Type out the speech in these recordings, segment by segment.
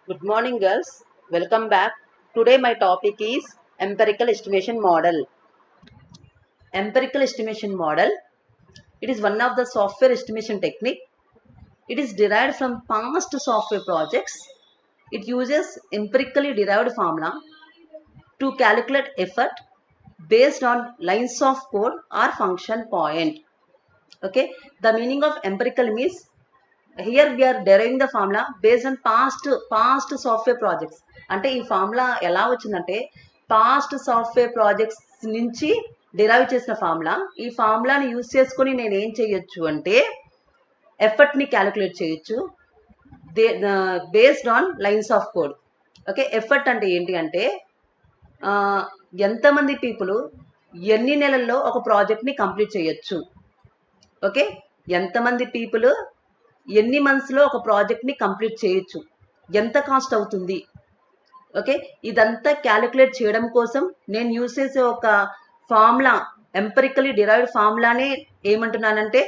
Good morning, girls. Welcome back. Today, my topic is empirical estimation model. Empirical estimation model. It is one of the software estimation technique. It is derived from past software projects. It uses empirically derived formula to calculate effort based on lines of code or function point. Okay. The meaning of empirical means here we are deriving the formula based on past software projects. అంటే ఈ formula ఎలా వచ్చిందంటే past software projects నుంచి derive చేసిన formula. ఈ ఫార్ములాని use చేసుకొని నేను ఏం చేయొచ్చు అంటే ఎఫర్ట్ని క్యాలిక్యులేట్ చేయొచ్చు based on lines of code. Okay, effort అంటే ఏంటి అంటే ఎంతమంది పీపుల్ ఎన్ని నెలల్లో ఒక ప్రాజెక్ట్ని కంప్లీట్ చేయొచ్చు. ఓకే, ఎంతమంది పీపుల్ ఎన్ని మంత్స్లో ఒక ప్రాజెక్ట్ని కంప్లీట్ చేయొచ్చు, ఎంత కాస్ట్ అవుతుంది. ఓకే, ఇదంతా క్యాలిక్యులేట్ చేయడం కోసం నేను యూజ్ చేసే ఒక ఫార్ములా, ఎంపెరికలీ డిరైవ్డ్ ఫార్ములానే ఏమంటున్నానంటే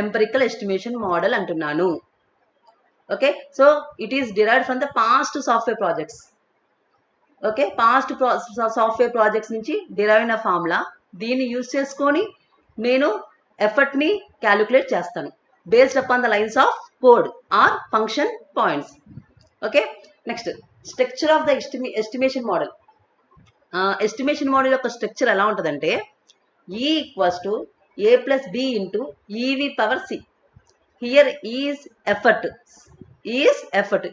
ఎంపెరికల్ ఎస్టిమేషన్ మోడల్ అంటున్నాను. Okay, so it is derived from the past software projects. Okay, past software projects నుంచి డిరైవ్ అయిన ఫార్ములా. దీన్ని యూజ్ చేసుకొని నేను ఎఫర్ట్ని క్యాలిక్యులేట్ చేస్తాను based upon the lines of code or function points. Okay, next, structure of the estimation model. Estimation model యొక్క structure ఎలా ఉంటుందంటే E equals to A plus B into EV power C. Here is effort.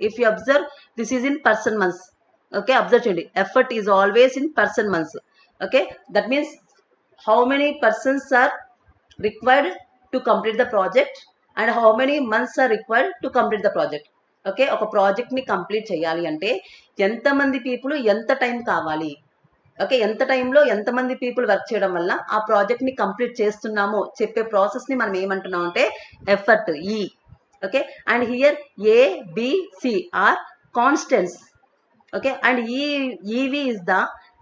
If you observe, this is in person months. Okay, observe చేయండి, effort is always in person months. Okay, that means how many persons are required to complete the project and how many months are required to complete the project. Okay, ఒక ప్రాజెక్ట్ని complete చేయాలి అంటే ఎంతమంది people ఎంత time కావాలి. Okay, ఎంత టైంలో ఎంతమంది పీపుల్ వర్క్ చేయడం వల్ల ఆ ప్రాజెక్ట్ని కంప్లీట్ చేస్తున్నామో చెప్పే ప్రాసెస్ని మనం ఏమంటున్నాం అంటే effort, E. Okay, and here ABC are constants. Okay, and EV is the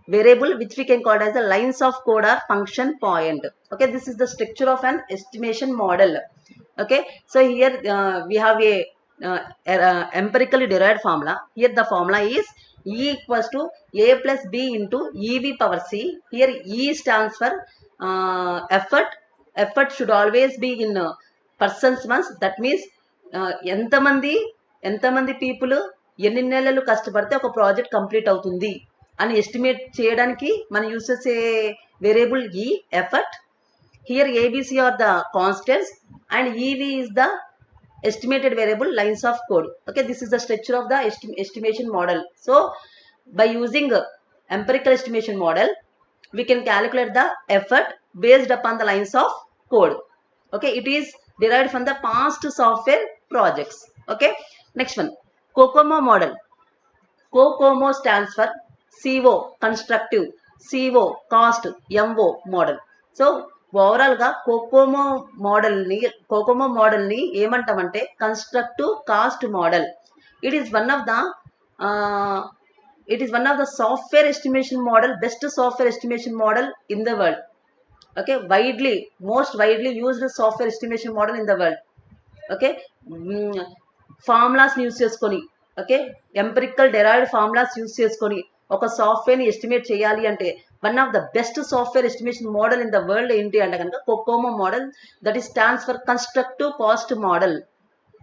variable which we can call as the lines of code or function point. Okay, this is the structure of an estimation model. Okay, so here we have a empirically derived formula. Here the formula is E equals to A plus B into EV power C. Here E stands for effort. Effort should always be in persons months. That means ఎంతమంది people ఎన్ని నెలలు కష్టపడితే ఒక project complete అవుతుంది అని estimate చేయడానికి మనం use చేసే వేరియబుల్ ఈ effort. Here ABC are the constants and EV is the estimated variable lines of code. Okay, this is the structure of the estimation model. So by using empirical estimation model, we can calculate the effort based upon the lines of code. Okay, it is derived from the past software projects. Okay, next one, COCOMO model. COCOMO stands for CO constructive, CO cost, MO model. So ఓవరాల్గా COCOMO మోడల్ని ఏమంటామంటే constructive cost model. It is one of the software estimation model, best software estimation model in the world. Okay, most widely used software estimation model in the world. Okay, ఫార్ములాస్ని use చేసుకొని, okay, empirical derived formulas use చేసుకొని ఒక సాఫ్ట్వేర్ని estimate చేయాలి అంటే one of the best software estimation model in the world ఏంటి అంటే కనుక COCOMO model. That is stands for constructive cost model.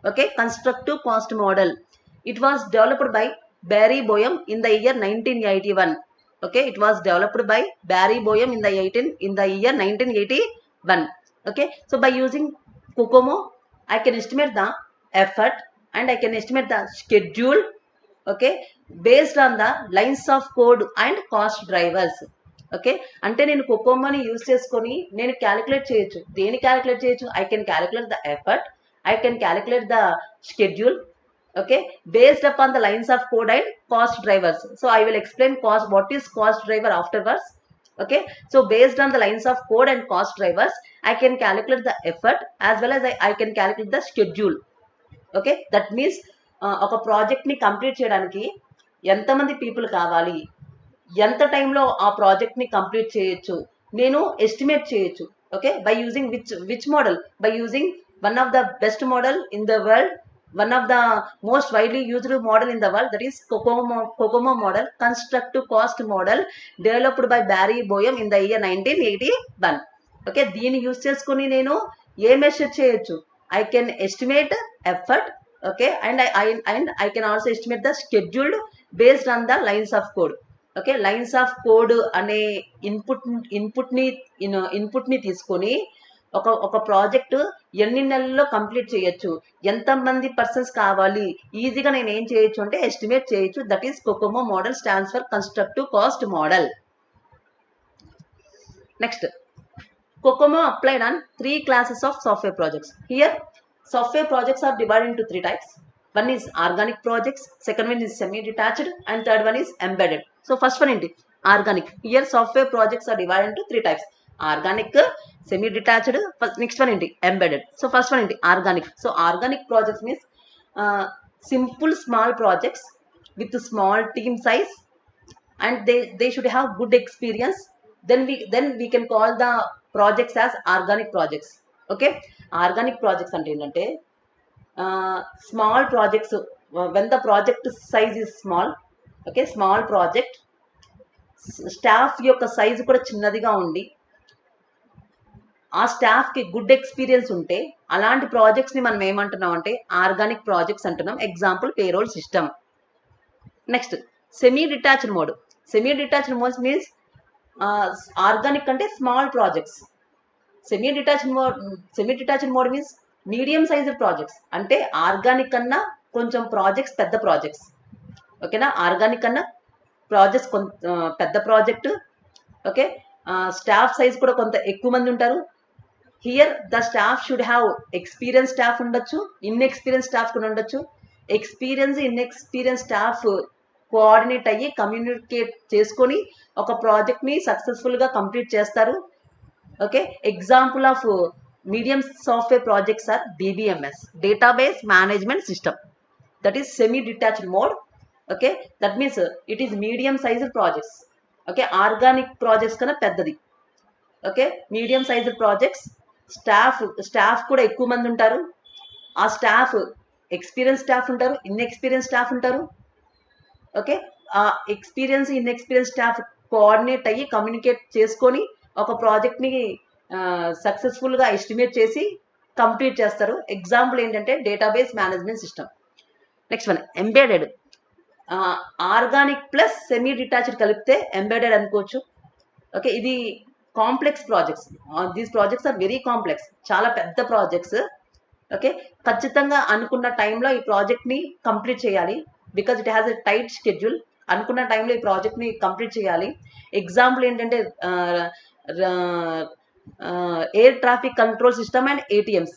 Okay, constructive cost model. It was developed by Barry Boehm in the year 1981. Okay, it was developed by Barry Boehm in the year 1981. Okay, so by using COCOMO, I can estimate the effort and I can estimate the schedule. Okay, based on the lines of code and cost drivers. Okay, అంటే నేను కోకోమోని use చేసుకొని నేను calculate చేయొచ్చు. దేని calculate చేయొచ్చు? I can calculate the effort, I can calculate the schedule. Okay, based upon the lines of code and cost drivers. So I will explain what is cost driver afterwards. Okay, so based on the lines of code and cost drivers, I can calculate the effort as well as I can calculate the schedule. Okay, that means ఒక ప్రాజెక్ట్ని complete చేయడానికి ఎంతమంది people కావాలి, ఎంత టైంలో ఆ ప్రాజెక్ట్ని complete చేయొచ్చు, నేను ఎస్టిమేట్ చేయొచ్చు. Okay, by using which model? By using one of the best model in the world, one of the most widely used model in the world, that is COCOMO model, constructive cost model, developed by Barry Boehm in the year 1981. Okay, దీన్ని use చేసుకుని నేను ఏ measure చేయొచ్చు? I can estimate effort, okay, and I can also estimate the scheduled based on the lines of code. Okay, lines of code అనే input ని తీసుకొని ఒక project ఎన్ని నెలల్లో కంప్లీట్ చేయొచ్చు, ఎంతమంది పర్సన్స్ కావాలి, ఈజీగా నేను ఏం చేయొచ్చు అంటే ఎస్టిమేట్ చేయొచ్చు. That is COCOMO model stands for constructive cost model. Next, COCOMO applied on 3 classes of software projects. Here, software projects are divided into 3 types. One is organic projects, second one is semi-detached, and third one is embedded. So first one is organic. Here software projects are divided into 3 types. Organic, semi-detached, next one is embedded. So first one is organic. So organic projects means simple small projects with small team size, and they should have good experience. Then we can call the projects as organic projects. Okay, organic projects అంటే ఏంటంటే small projects, when the project size is small, okay, small project, staff యొక్క size కూడా చిన్నదిగా ఉండి ఆ స్టాఫ్కి good experience ఉంటే అలాంటి ప్రాజెక్ట్స్ని మనం ఏమంటున్నాం అంటే ఆర్గానిక్ ప్రాజెక్ట్స్ అంటున్నాం. Example payroll system. Next, semi detached mode. Semi detached mode means organic అంటే small projects. Semi detached mode means medium sized projects. అంటే ఆర్గానిక్ కన్నా కొంచెం ప్రాజెక్ట్స్ పెద్ద ప్రాజెక్ట్స్. ఓకేనా, ఆర్గానిక్ కన్నా ప్రాజెక్ట్స్ పెద్ద ప్రాజెక్ట్. ఓకే, స్టాఫ్ సైజ్ కూడా కొంత ఎక్కువ మంది ఉంటారు. Here the staff should have experience staff ఉండొచ్చు, ఇన్ఎక్స్పీరియన్స్ స్టాఫ్ కూడా ఉండొచ్చు. ఇన్ఎక్స్పీరియన్స్ స్టాఫ్ కోఆర్డినేట్ అయ్యి కమ్యూనికేట్ చేసుకొని ఒక ప్రాజెక్ట్ని సక్సెస్ఫుల్గా కంప్లీట్ చేస్తారు. Okay, example of medium software projects are DBMS, database management system. That is semi detached mode. Okay, that means it is medium sized projects. Okay, organic projects kana peddadi. Okay, medium sized projects, staff kuda ekku mandi untaru. Aa staff experienced staff untaru, inexperienced staff untaru. Okay, experienced inexperienced staff coordinate అయ్యి communicate చేసుకొని ఒక ప్రాజెక్ట్ని సక్సెస్ఫుల్గా estimate చేసి complete చేస్తారు. Example ఏంటంటే database management system. Next one embedded. Organic plus semi detached కలిపితే embedded అనుకోవచ్చు. ఓకే, ఇది complex projects. These projects are very complex, చాలా పెద్ద ప్రాజెక్ట్స్. ఓకే, ఖచ్చితంగా అనుకున్న టైంలో ఈ ప్రాజెక్ట్ని కంప్లీట్ చేయాలి. Because it has a tight schedule. అనుకున్న టైంలో ఈ ప్రాజెక్ట్ని కంప్లీట్ చేయాలి. ఎగ్జాంపుల్ ఏంటంటే air traffic control system and ATMs.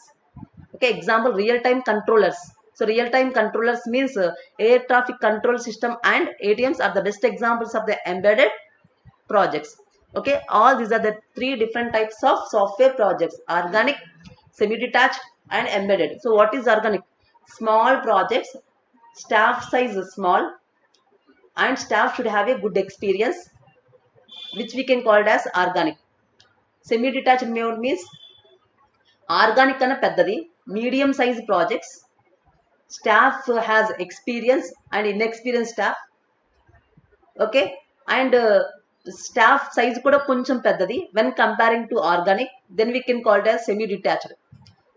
Okay, example real time controllers. So real time controllers means air traffic control system and ATMs are the best examples of the embedded projects. Okay, all these are the 3 different types of software projects: organic, semi-detached, and embedded. So what is organic? Small projects, staff size is small, and staff should have a good experience, which we can call it as organic. Semi-detached mode means organic kana peddadi, medium size projects, staff has experience and inexperienced staff. Okay, and staff size kuda koncham peddadi when comparing to organic, then we can call it as semi-detached.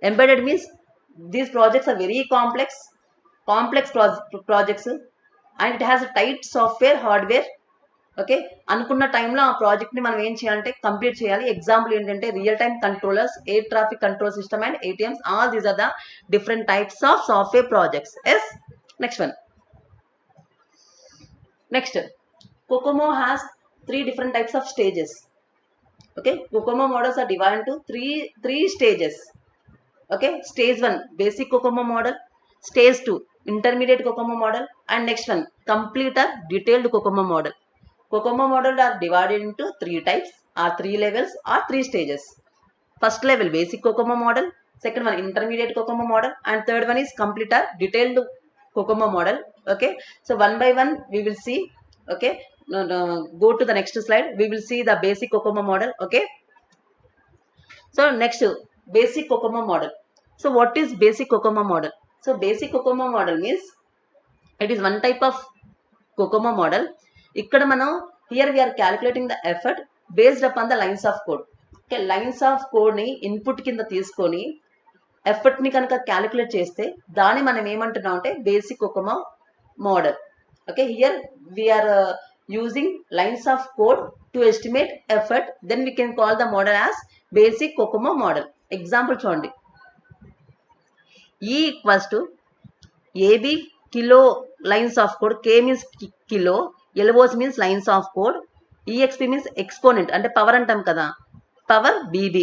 Embedded means these projects are very complex projects, and it has a tight software hardware. Okay, అనుకున్న టైంలో ఆ ప్రాజెక్ట్ని మనం ఏం చేయాలంటే complete చేయాలి. Example ఏంటంటే real time controllers, air traffic control system and ATMs. All these are the different types of software projects. Yes, next one. Next, COCOMO has 3 different types of stages. Okay, COCOMO models are divided into three stages. Okay, stage 1 basic COCOMO model, stage 2 intermediate COCOMO model, and next one complete or detailed COCOMO model. COCOMO models are divided into 3 types or 3 levels or 3 stages. First level basic COCOMO model, second one intermediate COCOMO model, and third one is complete or detailed COCOMO model. Okay, so one by one we will see. Okay, go to the next slide. We will see the basic COCOMO model. Okay, so next basic COCOMO model. So what is basic COCOMO model? So basic COCOMO model means it is one type of COCOMO model. ఇక్కడ మనం here we are calculating the effort based upon the lines of code. Okay, lines of code ని input కింద తీసుకొని effort ని కనుక calculate చేస్తే దాన్ని మనం ఏమంటున్నాం అంటే basic COCOMO model. Okay, here we're using lines of code to estimate effort, then we can call the model as basic COCOMO model. Example చూడండి, E equals to AB kilo lines of code, K means kilo, LOS means lines of code, EXP means exponent అంటే power అంటాం కదా, power BB.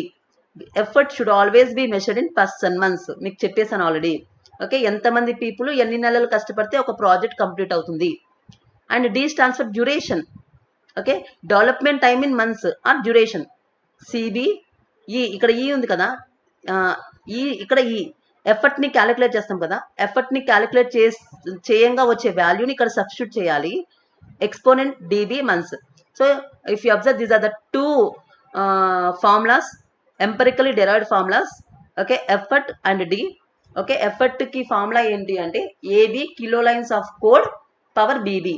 Effort should always be measured in person months, మీకు చెప్పేసాను already. Okay, ఎంతమంది people ఎన్ని నెలలు కష్టపడితే ఒక ప్రాజెక్ట్ కంప్లీట్ అవుతుంది. And D stands for duration. Okay, development time in months or duration. CB E, ఇక్కడ E ఉంది కదా, ఇక్కడ E ఎఫర్ట్ ని క్యాలిక్యులేట్ చేస్తాం కదా, ఎఫర్ట్ ని క్యాలిక్యులేట్ చేయంగా వచ్చే వాల్యూని ఇక్కడ సబ్స్టిట్యూట్ చేయాలి, exponent DB months. So if you observe these are the two formulas, empirically derived formulas. Okay, effort and D. Okay, effort కి ఫార్ములా ఏంటి అంటే AB kilo lines of code power BB.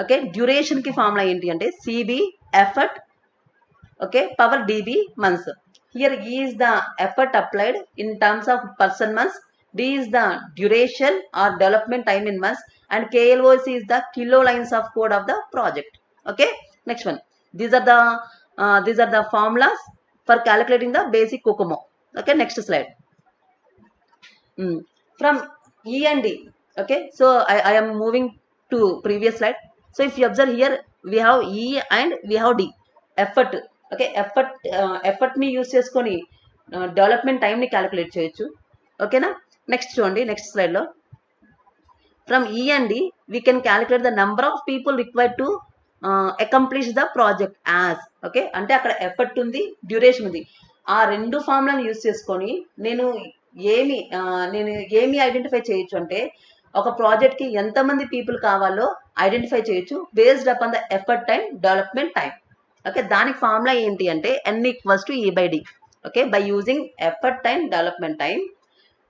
Okay, duration కి formula ఏంటి అంటే CB effort, okay, power DB months. Here E is the effort applied in terms of person months, D is the duration or development time in months, and KLOC is the kilo lines of code of the project. Okay, next one. These are the formulas for calculating the basic COCOMO. Okay, next slide. From E and D. Okay, so I am moving to previous slide. So if you observe here, we have E and we have D. Effort. Okay, ఎఫర్ట్ని use చేసుకొని development టైంని calculate చేయొచ్చు. ఓకేనా, next చూడండి, next స్లైడ్లో. From E and D we can calculate the number of people required to accomplish the project as. Okay, అంటే అక్కడ effort ఉంది, డ్యూరేషన్ ఉంది. ఆ రెండు ఫార్ములను యూజ్ చేసుకొని నేను ఏమి ఐడెంటిఫై చేయొచ్చు అంటే ఒక ప్రాజెక్ట్కి ఎంతమంది పీపుల్ కావాలో ఐడెంటిఫై చేయొచ్చు based upon the effort time, development time. Okay, దానికి ఫార్ములా ఏంటి అంటే N equals to E by D. Okay, by using effort time, development time,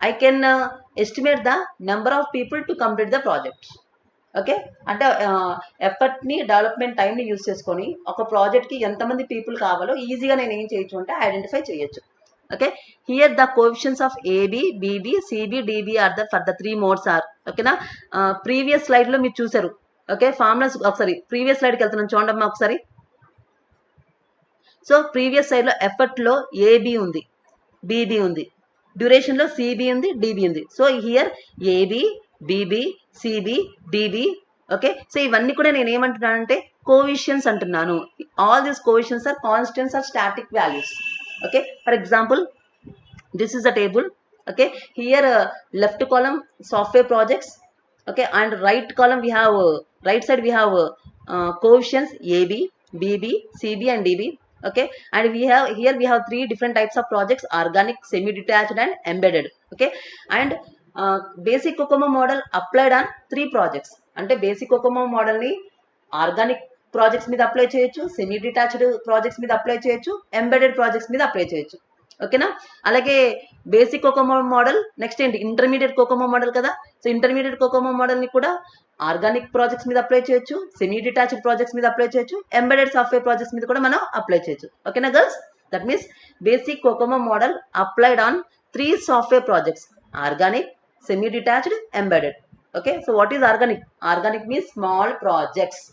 I can estimate the number of people to complete the project. Okay, అంటే ఎఫర్ట్ని, development టైంని use చేసుకొని ఒక ప్రాజెక్ట్కి ఎంతమంది people కావాలో ఈజీగా నేను ఏం చేయొచ్చు అంటే ఐడెంటిఫై చేయొచ్చు. Okay, here the coefficients of AB, BB, CB, DB are the for the 3 modes are. ఓకేనా, ప్రీవియస్ స్లైడ్లో మీరు చూసారు. ఓకే, ఫార్ములాస్ ఒకసారి ప్రీవియస్ స్లైడ్కి వెళ్తున్నాను చూడండి ఒకసారి. సో ప్రీవియస్ సైడ్లో ఎఫర్ట్లో AB ఉంది, BB ఉంది, డ్యూరేషన్లో CB ఉంది, DB ఉంది. So here AB, BB, CB, DB. Okay, so ఇవన్నీ కూడా నేను ఏమంటున్నానంటే కోఎఫిషియన్స్ అంటున్నాను. All these coefficients are constants or static values. Okay, for example this is the table. Okay, here left column software projects. Okay, and right column we have right side we have coefficients AB, BB, CB and DB. Okay, and we have 3 different types of projects: organic, semi detached and embedded. Okay, and basic COCOMO model applied on 3 projects. అంటే basic COCOMO model ని organic projects మీద apply చేయొచ్చు, semi detached projects మీద apply చేయొచ్చు, embedded projects మీద apply చేయొచ్చు. ఓకేనా, అలాగే బేసిక్ COCOMO మోడల్, నెక్స్ట్ ఏంటి ఇంటర్మీడియట్ COCOMO మోడల్ కదా. సో ఇంటర్మీడియట్ COCOMO మోడల్ని కూడా ఆర్గానిక్ ప్రాజెక్ట్స్ మీద అప్లై చేయొచ్చు, సెమీ డిటాచ్డ్ ప్రాజెక్ట్స్ మీద అప్లై చేయొచ్చు, ఎంబెడెడ్ సాఫ్ట్వేర్ ప్రాజెక్ట్స్ మీద కూడా మనం అప్లై చేయొచ్చు. ఓకేనా girls, that means basic COCOMO model applied on 3 software projects: organic, semi detached, embedded. Okay, so what is organic? Organic means small projects.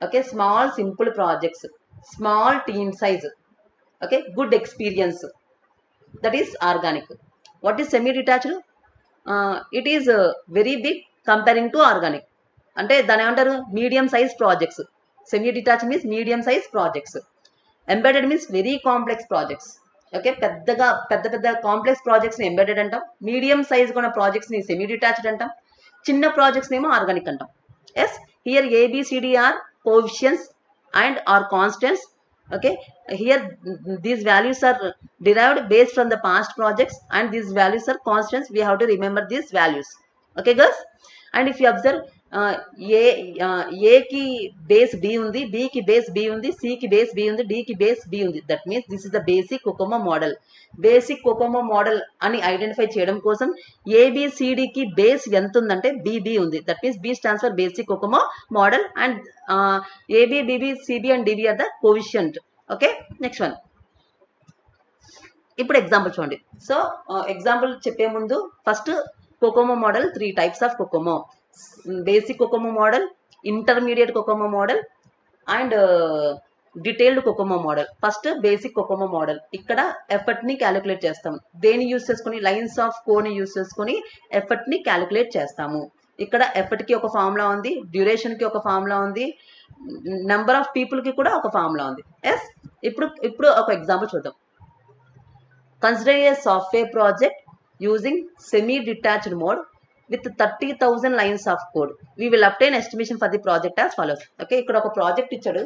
Okay, small simple projects, small team size. Okay, good experience, that is organic. What is semi detached? It is very big comparing to organic. అంటే దాని ఏమంటారు? Medium size projects. Semi detach means medium size projects. Embedded means very complex projects. Okay, పెద్ద complex ప్రాజెక్ట్స్ని embedded అంటాం, medium size ఉన్న ప్రాజెక్ట్స్ని semi detached అంటాం, చిన్న ప్రాజెక్ట్స్ ఏమో ఆర్గానిక్ అంటాం. Yes, here ABCD are coefficients and are constants. Okay, here these values are derived based from the past projects and these values are constants. We have to remember these values. Okay girls, and if you observe ఏ ఏకి base B ఉంది, బికి base B ఉంది, సికి base B ఉంది, డికి base B ఉంది. That means this is the basic COCOMO model. Basic COCOMO model అని identify చేయడం కోసం ఏబిసిడికి బేస్ ఎంత ఉందంటే బిబి ఉంది. That means B stands for basic COCOMO model and AB BB CB and DB are the coefficient. Okay, next one. ఇప్పుడు example చూడండి. సో ఎగ్జాంపుల్ చెప్పే ముందు first COCOMO model 3 types of COCOMO: basic COCOMO model, intermediate COCOMO model and detailed COCOMO model. First basic COCOMO model. ఇక్కడ effort ని calculate చేస్తాం. దేని use చేసుకుని? లైన్స్ ఆఫ్ కోని యూస్ చేసుకుని ఎఫర్ట్ ని క్యాలిక్యులేట్ చేస్తాము. ఇక్కడ ఎఫర్ట్ కి ఒక ఫార్ములా ఉంది, డ్యూరేషన్ కి ఒక ఫార్ములా ఉంది, నెంబర్ ఆఫ్ పీపుల్ కి కూడా ఒక ఫార్ములా ఉంది. ఎస్, ఇప్పుడు ఒక ఎగ్జాంపుల్ చూద్దాం. Consider A software project using semi detached mode with 30,000 lines of code. We will obtain estimation for the project as follows. Okay, ఇక్కడ ఒక ప్రాజెక్ట్ ఇచ్చాడు.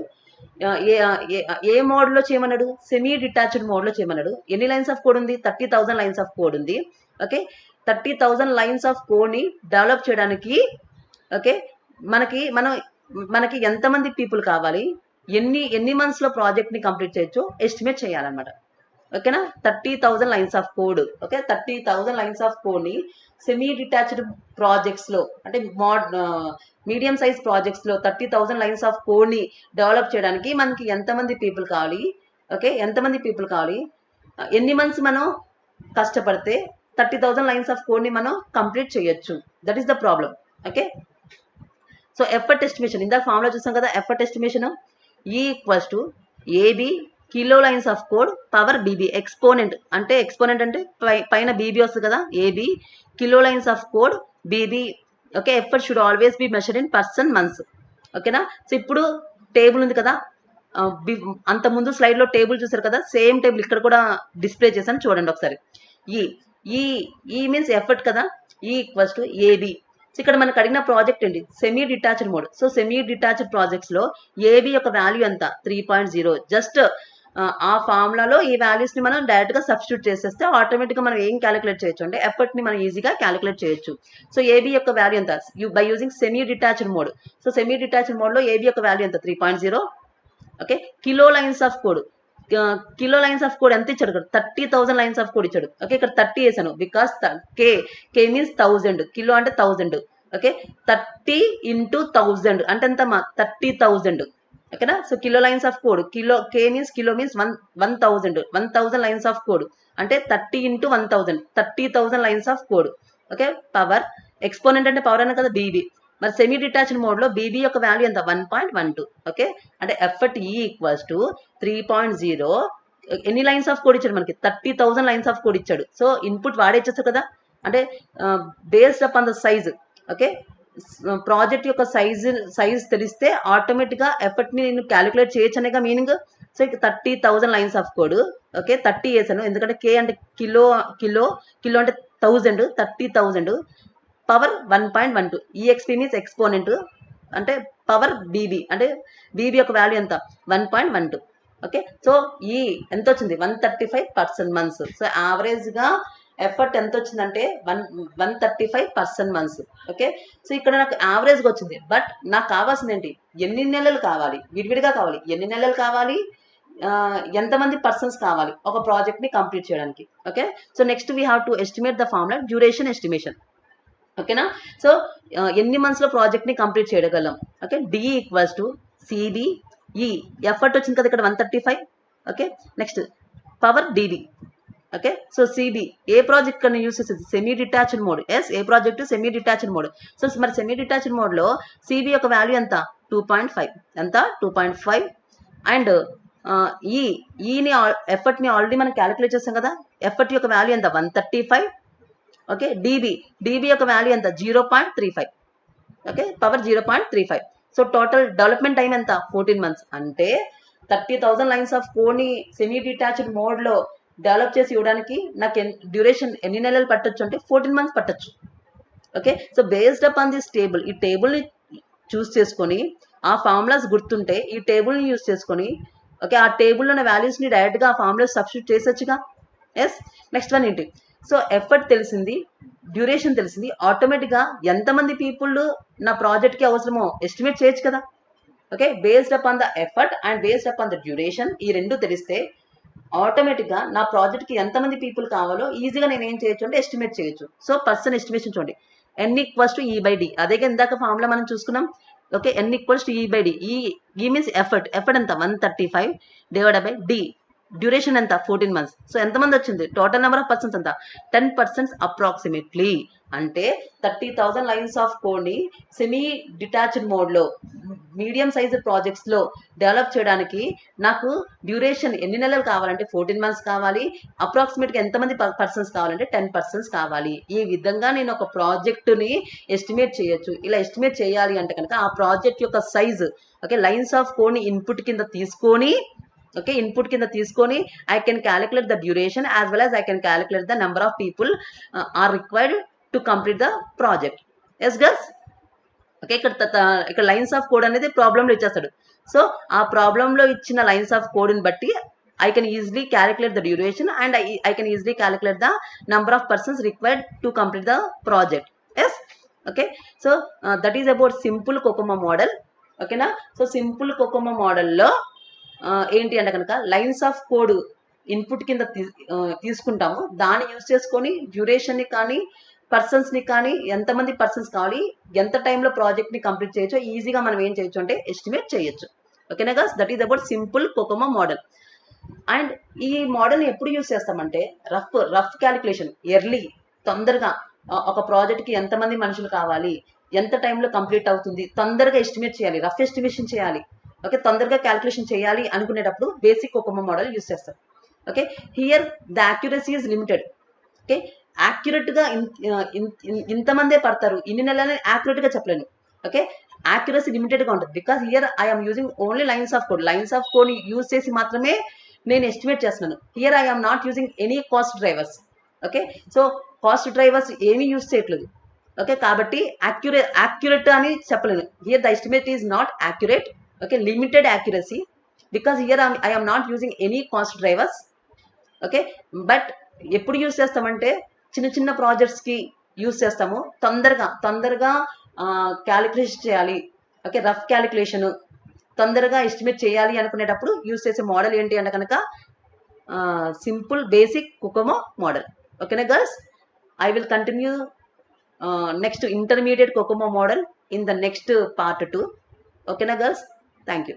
ఏ మోడ్ లో చేయమన్నాడు? సెమీ డిటాచ్డ్ మోడ్ లో చేయమన్నాడు. ఎన్ని లైన్స్ ఆఫ్ కోడ్ ఉంది? 30,000 లైన్స్ ఆఫ్ కోడ్ ఉంది. ఓకే, 30,000 లైన్స్ ఆఫ్ కోడ్ ని డెవలప్ చేయడానికి ఓకే మనకి ఎంతమంది పీపుల్ కావాలి, ఎన్ని మంత్స్ లో ప్రాజెక్ట్ ని కంప్లీట్ చేయొచ్చు ఎస్టిమేట్ చేయాలన్నమాట. ఓకేనా? 30,000 lines of code. Okay, 30,000 lines of code ని సెమీ డిటాచ్డ్ ప్రాజెక్ట్స్ లో అంటే మీడియం సైజ్ ప్రాజెక్ట్స్ లో 30,000 లైన్స్ ఆఫ్ కోడ్ ని డెవలప్ చేయడానికి మనకి ఎంతమంది పీపుల్ కావాలి? ఓకే, ఎంతమంది పీపుల్ కావాలి, ఎన్ని మంత్స్ మనం కష్టపడితే 30,000 లైన్స్ ఆఫ్ కోడ్ ని మనం కంప్లీట్ చేయొచ్చు. That is the problem. Okay, so effort estimation ఇందాక ఫార్ములా చూసాం కదా. Effort estimation E equals to AB kilo lines of code power BB. Exponent అంటే పైన బీబీ వస్తుంది కదా, AB kilo lines of code BB. Okay, effort should always be measured in person months. ఓకేనా? So ఇప్పుడు table ఉంది కదా, అంత ముందు స్లైడ్ లో టేబుల్ చూసారు కదా, సేమ్ టేబుల్ ఇక్కడ కూడా డిస్ప్లే చేశాను చూడండి ఒకసారి. ఈ మీన్స్ ఎఫర్ట్ కదా. ఈ ఈక్వల్స్ టు ఏబి. ఇక్కడ మనకు అడిగిన ప్రాజెక్ట్ ఏంటి? Semi detached mode. So semi detached projects లో ఏబి యొక్క వాల్యూ ఎంత? 3.0. జస్ట్ ఆ ఫార్ములాలో ఈ వాల్యూస్ ని మనం డైరెక్ట్ గా సబ్స్టిట్యూట్ చేసేస్తే ఆటోమేటిక్ గా మనం ఏం క్యాలిక్యులేట్ చేయొచ్చు అంటే ఎఫర్ట్ ని మనం ఈజీగా క్యాలిక్యులేట్ చేయొచ్చు. సో ఏబి యొక్క వాల్యూ ఎంత? By using semi detached mode. So semi detached mode లో ఏబి యొక్క వాల్యూ ఎంత? 3.0. Okay, kilo lines of code. Kilo lines of code ఎంత ఇచ్చాడు? 30,000 లైన్స్ ఆఫ్ కోడ్ ఇచ్చాడు. ఓకే, ఇక్కడ 30 వేసాను బికాస్ కే మీన్స్ 1000, కిలో అంటే 1000. ఓకే, 30 into 1000 అంటే ఎంతమ్మా? 30,000. ఓకేనా? So kilo lines of code, K means 1,000 lines of code అంటే 30 into 1,000, 30,000 lines of code. Okay, power exponent అంటే పవర్ అన్న కదా బీబీ. మరి సెమీ డిటాచ్డ్ మోడ్ లో బీబీ యొక్క వాల్యూ ఎంత? 1.12. ఓకే, అంటే ఎఫర్ట్ ఈ ఈక్వల్స్ టు 3.0. ఎన్ని లైన్స్ ఆఫ్ కోడ్ ఇచ్చాడు మనకి? 30,000 లైన్స్ ఆఫ్ కోడ్ ఇచ్చాడు. సో ఇన్పుట్ వాడేచ్చేస్తారు కదా, అంటే based up on the size. Okay, project యొక్క సైజ్ తెలిస్తే ఆటోమేటిక్ గా ఎఫర్ట్ ని నేను క్యాలిక్యులేట్ చేయొచ్చు అనేగా మీనింగ్. సో ఇక 30,000 లైన్స్ ఆఫ్ కోడ్. ఓకే, 30 వేసాను ఎందుకంటే కే అంటే కిలో అంటే 1000, 30,000 పవర్ 1.12. ఈఎక్స్పీ మీన్స్ ఎక్స్పోనెంట్ అంటే పవర్ బీబీ అంటే బీబీ యొక్క వాల్యూ ఎంత? 1.12. ఓకే, సో ఈ ఎంత వచ్చింది? 135 పర్సన్ మంత్స్. సో యావరేజ్ గా ఎఫర్ట్ ఎంత వచ్చిందంటే 135 పర్సన్ మంత్స్. ఓకే, సో ఇక్కడ నాకు యావరేజ్ గా వచ్చింది. బట్ నాకు కావాల్సింది ఏంటి? ఎన్ని నెలలు కావాలి? విడివిడిగా కావాలి. ఎన్ని నెలలు కావాలి, ఎంతమంది పర్సన్స్ కావాలి ఒక ప్రాజెక్ట్ ని కంప్లీట్ చేయడానికి. Okay, so next we have to estimate the formula duration estimation. ఓకేనా? సో ఎన్ని మంత్స్ లో ప్రాజెక్ట్ ని కంప్లీట్ చేయగలం? Okay, D equals to CBE. Effort వచ్చింది కదా ఇక్కడ 135. Okay, next power DB. Okay, so CB ఏ ప్రాజెక్ట్ కన్నా యూస్ చేసేది? Semi detached mode. ఎస్, ఏ project? Semi detached mode. So మరి సెమీ డిటాచ్డ్ మోడ్ లో సిబి యొక్క వాల్యూ ఎంత? 2.5. ఎంత? 2.5. అండ్ ఈని ఎఫర్ట్ ని ఆల్రెడీ మనం క్యాలిక్యులేట్ చేస్తాం కదా. ఎఫర్ట్ యొక్క వాల్యూ ఎంత? 135. ఓకే, డిబి యొక్క వాల్యూ ఎంత? 0.35. Okay, power 0.35. So total development time ఎంత? 14 months. అంటే 30,000 లైన్స్ ఆఫ్ కోడ్ ని సెమీ డిటాచ్డ్ మోడ్ లో డెవలప్ చేసి ఇవ్వడానికి నాకు డ్యూరేషన్ ఎన్ని నెలలు పట్టొచ్చు అంటే 14 months పట్టొచ్చు. Okay, so based up on this table, ఈ టేబుల్ ని చూస్ చేసుకొని ఆ ఫార్ములాస్ గుర్తుంటే ఈ టేబుల్ ని యూస్ చేసుకొని ఓకే ఆ టేబుల్ ఉన్న వాల్యూస్ ని డైరెక్ట్ గా ఆ ఫార్ములా సబ్స్టిట్యూట్ చేసొచ్చుగా. ఎస్, నెక్స్ట్ వన్ ఏంటి? సో ఎఫర్ట్ తెలిసింది, డ్యూరేషన్ తెలిసింది, ఆటోమేటిక్గా ఎంతమంది పీపుల్ నా ప్రాజెక్ట్కి అవసరమో ఎస్టిమేట్ చేయొచ్చు కదా. Okay, based upon the effort and based upon the duration, ఈ రెండు తెలిస్తే ఆటోమేటిక్గా నా ప్రాజెక్ట్కి ఎంతమంది పీపుల్ కావాలో ఈజీగా నేను ఏం చేయొచ్చు అంటే ఎస్టిమేట్ చేయొచ్చు. సో పర్సన్ ఎస్టిమేషన్ చూడండి, N=E/D. అదే ఇందాక ఫార్ములా మనం చూసుకున్నాం. Okay, N=E/D. ఈ మీన్స్ ఎఫర్ట్ ఎంత 135 డివైడెడ్ బై డి, డ్యూరేషన్ ఎంత 14 months. సో ఎంతమంది వచ్చింది, టోటల్ నెంబర్ ఆఫ్ పర్సన్స్ ఎంత 10% అప్రాక్సిమేట్లీ. అంటే 30,000 లైన్స్ ఆఫ్ కోడ్ని సెమీ డిటాచ్డ్ మోడ్లో మీడియం సైజ్ ప్రాజెక్ట్స్లో డెవలప్ చేయడానికి నాకు డ్యూరేషన్ ఎన్ని నెలలు కావాలంటే 14 months కావాలి. అప్రాక్సిమేట్గా ఎంతమంది పర్సన్స్ కావాలంటే 10% కావాలి. ఈ విధంగా నేను ఒక ప్రాజెక్టుని ఎస్టిమేట్ చేయొచ్చు. ఇలా ఎస్టిమేట్ చేయాలి అంటే కనుక ఆ ప్రాజెక్ట్ యొక్క సైజు, ఓకే, లైన్స్ ఆఫ్ కోడ్ని ఇన్పుట్ కింద తీసుకొని, okay, input కింద తీసుకొని I can calculate the duration as well as I can calculate the number of people are required to complete the project. Yes girls? Okay, ఇక్కడ lines of code అనేది ప్రాబ్లంలో ఇచ్చేస్తాడు. So ఆ ప్రాబ్లంలో ఇచ్చిన లైన్స్ ఆఫ్ కోడ్ని బట్టి I can easily calculate the duration and I can easily calculate the number of persons required to complete the project. Yes? Okay, so that is about simple COCOMO model. ఓకేనా. So simple COCOMO మోడల్లో ఏంటి అంటే కనుక lines of code input కింద తీసుకుంటాము. దాన్ని use చేసుకొని డ్యూరేషన్ని కానీ పర్సన్స్ని కానీ ఎంతమంది పర్సన్స్ కావాలి, ఎంత టైంలో ప్రాజెక్ట్ని కంప్లీట్ చేయొచ్చో ఈజీగా మనం ఏం చేయొచ్చు అంటే ఎస్టిమేట్ చేయొచ్చు. ఓకేనా girls, that is about simple COCOMO model. And ఈ మోడల్ని ఎప్పుడు యూజ్ చేస్తామంటే రఫ్ క్యాలిక్యులేషన్, ఎర్లీ, తొందరగా ఒక ప్రాజెక్ట్కి ఎంతమంది మనుషులు కావాలి, ఎంత టైంలో కంప్లీట్ అవుతుంది, తొందరగా ఎస్టిమేట్ చేయాలి, రఫ్ ఎస్టిమేషన్ చేయాలి, ఓకే, తొందరగా క్యాలిక్యులేషన్ చేయాలి అనుకునేటప్పుడు బేసిక్ COCOMO మోడల్ యూజ్ చేస్తారు. Okay, here the accuracy is limited. Okay, యాక్యురేట్గా ఇంతమందే పడతారు, ఇన్ని నెలలని యాక్యురేట్గా చెప్పలేను. ఓకే, యాక్యురసీ లిమిటెడ్గా ఉంటుంది. Because here I'm using only lines of code. Lines of కోడ్ని యూజ్ చేసి మాత్రమే నేను ఎస్టిమేట్ చేస్తున్నాను. Here I'm not using any cost drivers. Okay, so cost drivers ఏమీ యూజ్ చేయట్లేదు. ఓకే, కాబట్టి యాక్యురేట్ అని చెప్పలేను. Here the estimate is not accurate. Okay, limited accuracy because here I am not using any cost drivers. Okay, but ఎప్పుడు use చేస్తామంటే చిన్న చిన్న ప్రాజెక్ట్స్కి use చేస్తాము. తొందరగా క్యాలిక్యులేషన్ చేయాలి, ఓకే, రఫ్ క్యాలిక్యులేషన్ తొందరగా ఎస్టిమేట్ చేయాలి అనుకునేటప్పుడు యూస్ చేసే మోడల్ ఏంటి అంటే కనుక సింపుల్ బేసిక్ COCOMO మోడల్. ఓకేనా girls, I will continue next intermediate COCOMO model in the next part 2. ఓకేనా గర్ల్స్, thank you.